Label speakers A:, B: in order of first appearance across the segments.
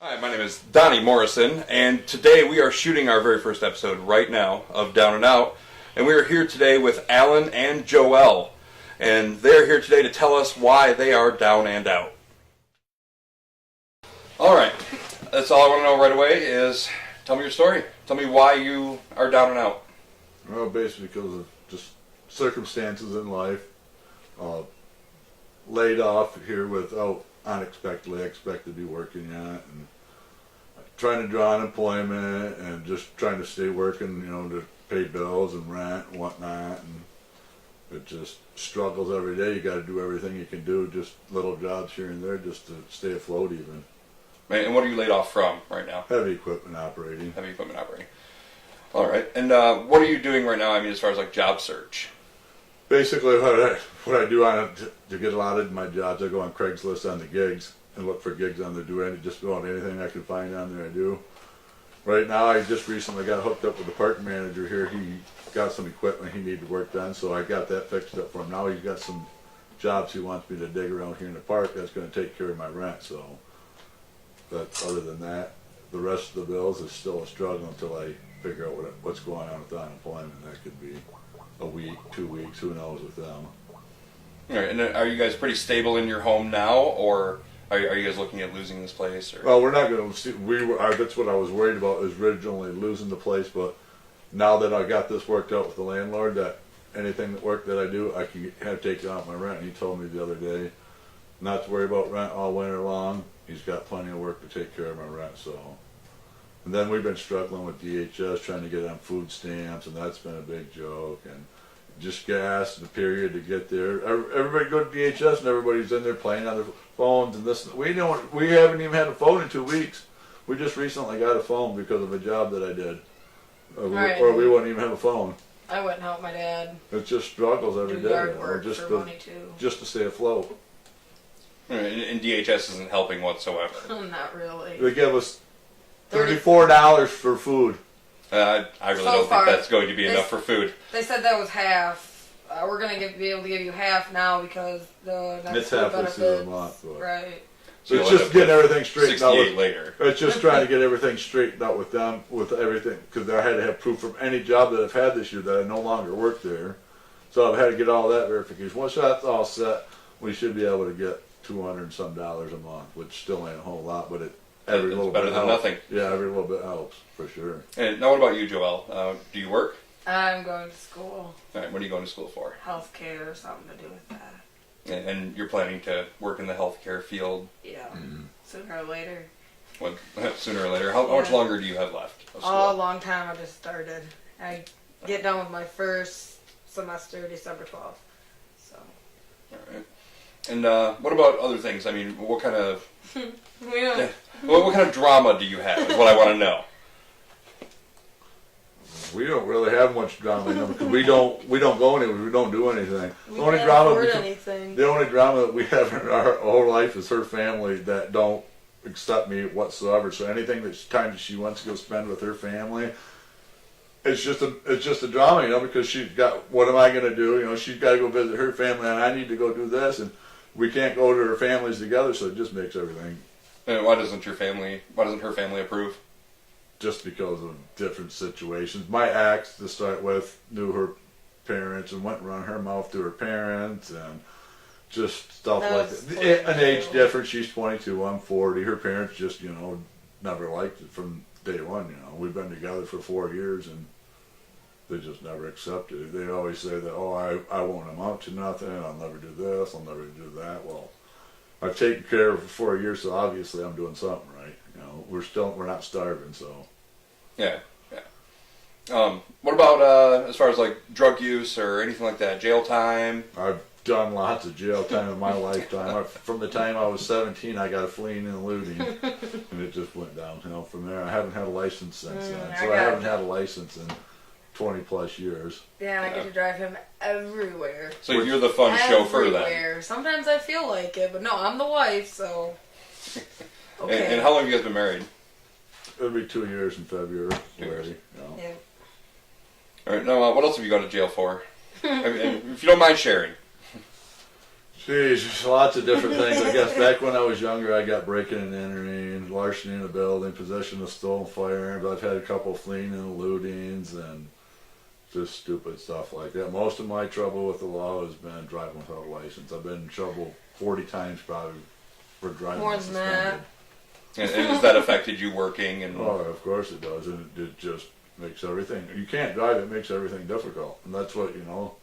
A: Hi, my name is Donnie Morrison, and today we are shooting our very first episode right now of Down and Out, and we are here today with Allan and Joelle, and they're here today to tell us why they are down and out. Alright, that's all I want to know right away is, tell me your story. Tell me why you are down and out.
B: Well, basically because of just circumstances in life. Laid off here without unexpectedly. I expected to be working yet, and trying to draw unemployment and just trying to stay working, to pay bills and rent and whatnot. And it just struggles every day. You got to do everything you can do, just little jobs here and there, just to stay afloat even.
A: And what are you laid off from right now?
B: Heavy equipment operating.
A: Heavy equipment operating. Alright, and what are you doing right now, as far as like job search?
B: Basically, what I do to get a lot of my jobs, I go on Craigslist on the gigs and look for gigs on there. Just about anything I can find on there, I do. Right now, I just recently got hooked up with the park manager here. He got some equipment he needed work done, so I got that fixed up for him. Now he's got some jobs he wants me to dig around here in the park. That's going to take care of my rent. So, but other than that, the rest of the bills is still a struggle until I figure out what's going on with unemployment. That could be a week, 2 weeks, who knows with them.
A: All right, and are you guys pretty stable in your home now, or are you guys looking at losing this place? Or?
B: Well, we're not going to see. That's what I was worried about, is originally losing the place. But now that I got this worked out with the landlord, that anything that work that I do, I can have taken off my rent. And he told me the other day not to worry about rent all winter long. He's got plenty of work to take care of my rent. So, and then we've been struggling with DHS, trying to get on food stamps, and that's been a big joke. And just gas, the period to get there. Everybody go to DHS, and everybody's in there playing on their phones and this. We haven't even had a phone in 2 weeks. We just recently got a phone because of a job that I did, or we wouldn't even have a phone.
C: I wouldn't help my dad.
B: It just struggles every
C: do
B: day.
C: Yard work
B: just
C: for money too.
B: Just to stay afloat.
A: And DHS isn't helping whatsoever.
C: Not really.
B: They give us $34 for food.
A: I really don't think that's going to be enough for food.
C: They said that was half. We're going to be able to give you half now because the next food benefits.
B: Through the month.
C: Right.
B: So it's just getting everything straightened out.
A: 68 later.
B: It's just trying to get everything straightened out with them, with everything, because I had to have proof from any job that I've had this year that I no longer work there. So I've had to get all that verification. Once that's all set, we should be able to get $200 and some a month, which still ain't a whole lot, but every little
A: better
B: bit
A: than
B: helps.
A: Nothing.
B: Yeah, every little bit helps for sure.
A: And now, what about you, Joelle? Do you work?
C: I'm going to school.
A: All right, what are you going to school for?
C: Healthcare or something to do with that.
A: And you're planning to work in the healthcare field?
C: Yeah. Sooner or later.
A: What, sooner or later? How much longer do you have left of school?
C: Oh, a long time. I just started. I get done with my first semester December 12th. So.
A: All right. And what about other things? What kind of what kind of drama do you have? Is what I want to know.
B: We don't really have much drama because we don't go anywhere. We don't do anything.
C: We
B: The only
C: can't
B: drama
C: afford anything.
B: The only drama that we have in our whole life is her family that don't accept me whatsoever. So anything that time she wants to go spend with her family, it's just a drama, because she's got, what am I going to do? She's got to go visit her family, and I need to go do this, and we can't go to her families together. So it just makes everything.
A: And why doesn't her family approve?
B: Just because of different situations. My ex, to start with, knew her parents and went around her mouth to her parents, and just stuff like that. An age difference. She's 22, I'm 40. Her parents just, never liked it from day one. We've been together for 4 years, and they just never accepted it. They always say that, I won't amount to nothing. I'll never do this. I'll never do that. Well, I've taken care of her for 4 years, so obviously I'm doing something right. We're not starving, so.
A: Yeah. What about as far as like drug use or anything like that? Jail time?
B: I've done lots of jail time in my lifetime. From the time I was 17, I got a fleeing and looting, and it just went downhill from there. I haven't had a license since then, so I haven't had a license in 20 plus years.
C: Yeah, and I get to drive him everywhere.
A: So you're the fun chauffeur then?
C: Everywhere. Sometimes I feel like it, but no, I'm the wife, so. Okay.
A: And how long have you guys been married?
B: It'll be 2 years in February.
A: 2 years.
C: Yeah.
A: All right. Now, what else have you gone to jail for? If you don't mind sharing.
B: Jeez, lots of different things. I guess back when I was younger, I got breaking and entering, larceny in a building, possession of stolen firearms. I've had a couple fleeing and lootings, and just stupid stuff like that. Most of my trouble with the law has been driving without a license. I've been in trouble 40 times probably for driving
C: More than
B: suspended.
A: And has that affected you working? And
B: Oh, of course it does, and it just makes everything. You can't drive; it makes everything difficult, and that's what you know.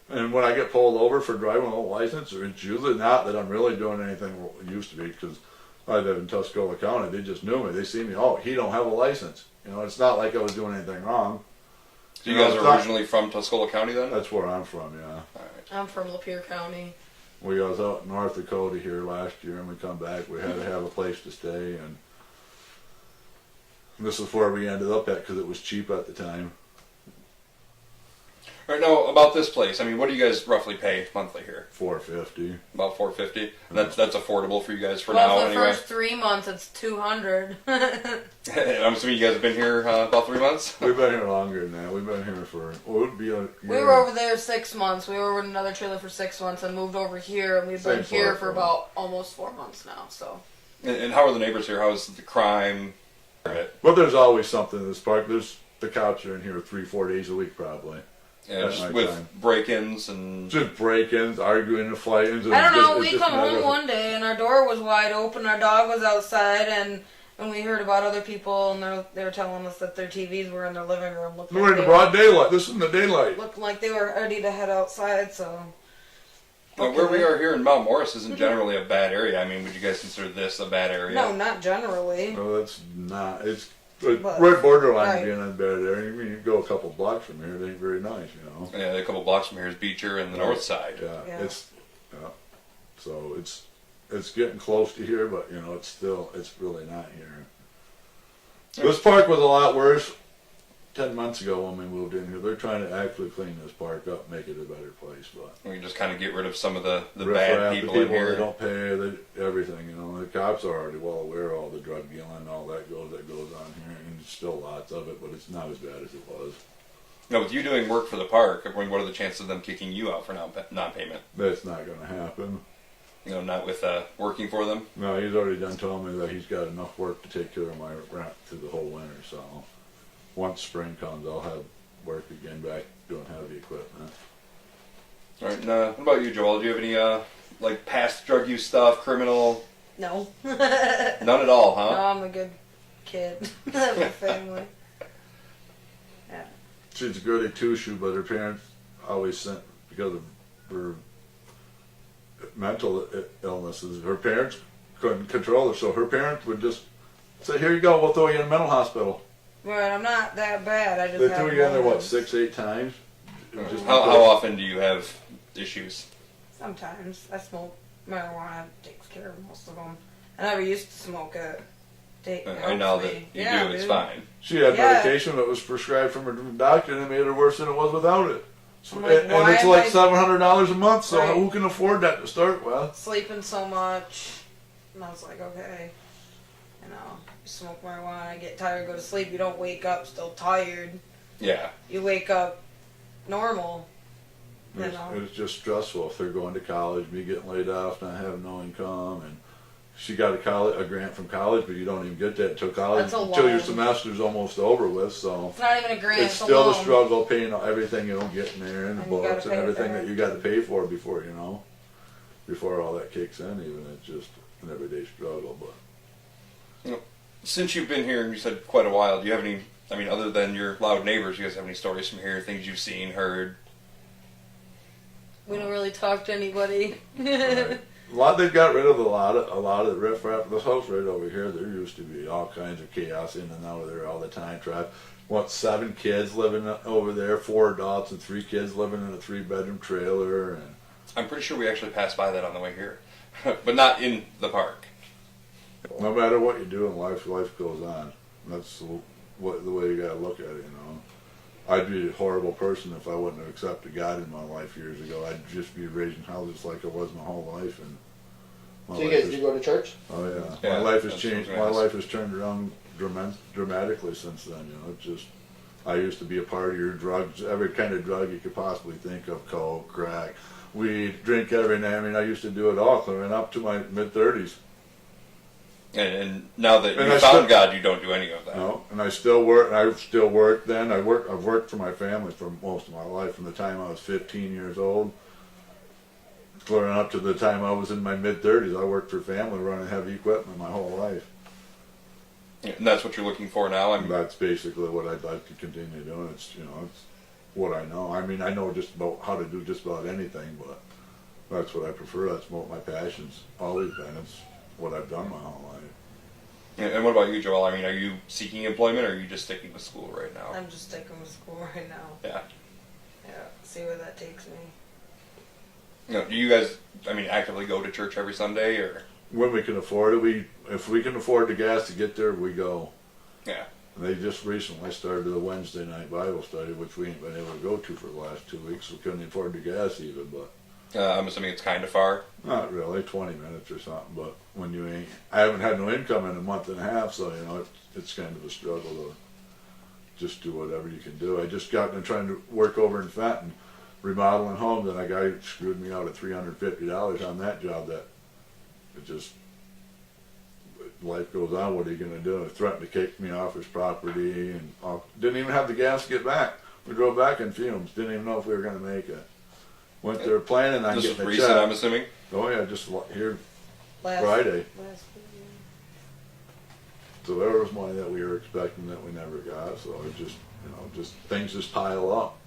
B: And when I get pulled over for driving without a license, it's usually not that I'm really doing anything what it used to be, because I live in Tuscola County. They just knew me. They see me. Oh, he don't have a license. You know, it's not like I was doing anything wrong.
A: So you guys are originally from Tuscola County then?
B: That's where I'm from. Yeah.
A: All right.
C: I'm from Lapeer County.
B: We was out in North Dakota here last year, and we come back. We had to have a place to stay, and this is where we ended up at because it was cheap at the time.
A: All right, now about this place. I mean, what do you guys roughly pay monthly here?
B: $450.
A: About $450. And that's affordable for you guys for
C: Well,
A: now,
C: for the
A: anyway.
C: first 3 months, it's $200.
A: I'm assuming you guys have been here about 3 months.
B: We've been here longer than that. We've been here for it would be a year.
C: We were over there 6 months. We were over in another trailer for 6 months and moved over here, and we've been
B: Same
C: here
B: for
C: for
B: us.
C: about almost 4 months now. So
A: And how are the neighbors here? How is the crime?
B: But there's always something in this park. There's the cops are in here 3-4 days a week probably.
A: Yeah,
B: At
A: just
B: night
A: with
B: time.
A: break-ins and
B: Just break-ins, arguing, and fighting.
C: I don't know. We come home one day and our door was wide open. Our dog was outside, and we heard about other people, and they were telling us that their TVs were in their living room.
B: We're in the broad daylight. This is in the daylight.
C: Looked like they were ready to head outside. So
A: But where we are here in Mount Morris isn't generally a bad area. I mean, would you guys consider this a bad area?
C: no, not generally.
B: No, that's not. It's
C: But-
B: right borderline
C: right.
B: being in a bad area. I mean, you go a couple blocks from here, it ain't very nice, you know.
A: Yeah, a couple blocks from here is Beecher and the north side.
B: Yeah,
C: Yeah.
B: so it's getting close to here, but you know, it's really not here. This park was a lot worse 10 months ago when we moved in here. They're trying to actually clean this park up, make it a better place, but
A: We can just kind of get rid of some of the
B: riff
A: bad
B: raff,
A: people
B: the
A: in here.
B: they don't pay, everything, you know. The cops are already well aware of all the drug dealing and all that goes on here, and there's still lots of it, but it's not as bad as it was.
A: No, with you doing work for the park, I mean, what are the chances of them kicking you out for non-payment?
B: That's not going to happen.
A: You know, not with working for them.
B: No, he's already done telling me that he's got enough work to take care of my rent through the whole winter, so once spring comes, I'll have work again back doing heavy equipment.
A: All right. And, what about you, Joel? Do you have any like past drug use stuff, criminal?
C: No.
A: None at all, huh?
C: No, I'm a good kid. I have a family. Yeah.
B: She's a goody two-shoe, but her parents always sent, because of her mental illnesses, her parents couldn't control her, so her parents would just say, here you go, we'll throw you in a mental hospital.
C: Right, I'm not that bad. I just
B: They
C: have
B: threw you in there, what,
C: moments.
B: 6-8 times? Just
A: How
B: because-
A: often do you have issues?
C: Sometimes I smoke marijuana. Takes care of most of them. I never used to smoke it.
A: And now that you do, it's fine.
B: She had
C: Yeah.
B: medication that was prescribed from her doctor and it made her worse than it was without it. So,
C: I'm like,
B: and
C: why
B: it's
C: am
B: like
C: I-
B: $700 a month, so
C: Right.
B: who can afford that to start with?
C: Sleeping so much, and I was like, okay, you know, you smoke marijuana, get tired, go to sleep. You don't wake up still tired.
A: Yeah.
C: You wake up normal. You know.
B: It's just stressful if they're going to college, me getting laid off, not having no income, and she got a grant from college, but you don't even get that until college,
C: That's a
B: until your
C: loan.
B: semester's almost over with. So
C: It's not even a grant.
B: it's
C: It's
B: still
C: a
B: the
C: loan.
B: struggle paying everything you don't get in there, and the
C: And you gotta
B: books and
C: pay it
B: everything
C: back.
B: that you got to pay for before before all that kicks in. Even it's just an everyday struggle, but.
A: Since you've been here, and you said quite a while, do you have any? I mean, other than your loud neighbors, do you guys have any stories from here? Things you've seen, heard?
C: We don't really talk to anybody.
B: They've got rid of a lot of the riffraff. The house right over here, there used to be all kinds of chaos in and out of there all the time. 7 kids living over there, 4 adults and 3 kids living in a 3-bedroom trailer, and
A: I'm pretty sure we actually passed by that on the way here, but not in the park.
B: no matter what you do in life, life goes on. That's the way you gotta look at it, you know. I'd be a horrible person if I wouldn't have accepted God in my life years ago. I'd just be raising hell just like I was my whole life. And
D: So you guys do go to church?
B: Oh yeah,
A: Yeah,
B: my life has
A: that's
B: changed.
A: what I
B: My
A: was
B: life has turned around dramatically since then. You know, it's just I used to be a partier, drugs, every kind of drug you could possibly think of, coke, crack, weed, drink every night. I mean, I used to do it all, clearing up to my mid-30s.
A: And now that
B: And
A: you
B: I
A: found
B: still-
A: God, you don't do any of that.
B: No, and I still work. I still work. Then I've worked for my family for most of my life, from the time I was 15 years old, clearing up to the time I was in my mid-30s. I worked for family, running heavy equipment my whole life.
A: And that's what you're looking for now? I
B: And
A: mean,
B: that's basically what I'd like to continue doing. It's it's what I know. I mean, I know just about how to do just about anything, but that's what I prefer. That's what my passion's always been. It's what I've done my whole life.
A: and what about you, Joelle? I mean, are you seeking employment, or are you just sticking with school right now?
C: I'm just sticking with school right now.
A: Yeah.
C: Yeah, see where that takes me.
A: Do you guys, I mean, actively go to church every Sunday, or?
B: When we can afford it, if we can afford the gas to get there, we go.
A: Yeah.
B: And they just recently started a Wednesday night Bible study, which we ain't been able to go to for the last 2 weeks. We couldn't afford the gas even, but
A: I'm assuming it's kind of far.
B: not really, 20 minutes or something. But when you ain't, I haven't had no income in a month and a half, so it's kind of a struggle to just do whatever you can do. I just got into trying to work over in Fenton, remodeling homes, and a guy screwed me out at $350 on that job. That it just, life goes on. What are you going to do? He threatened to kick me off his property, and didn't even have the gas to get back. We drove back in fumes. Didn't even know if we were going to make it. Went there planning on
A: This was
B: getting a
A: recent,
B: check.
A: I'm assuming?
B: Oh yeah, just here
C: Last
B: Friday.
C: Last week,
B: So there was money that we were expecting that we never got. So it just, just things just pile up.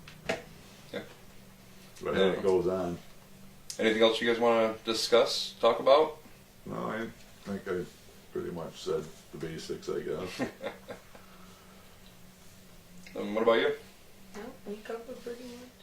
A: Yeah.
B: But
A: Yeah.
B: it goes on.
A: Anything else you guys want to discuss, talk about?
B: No, I think I pretty much said the basics, I guess.
A: What about you?
C: yeah, we covered pretty much.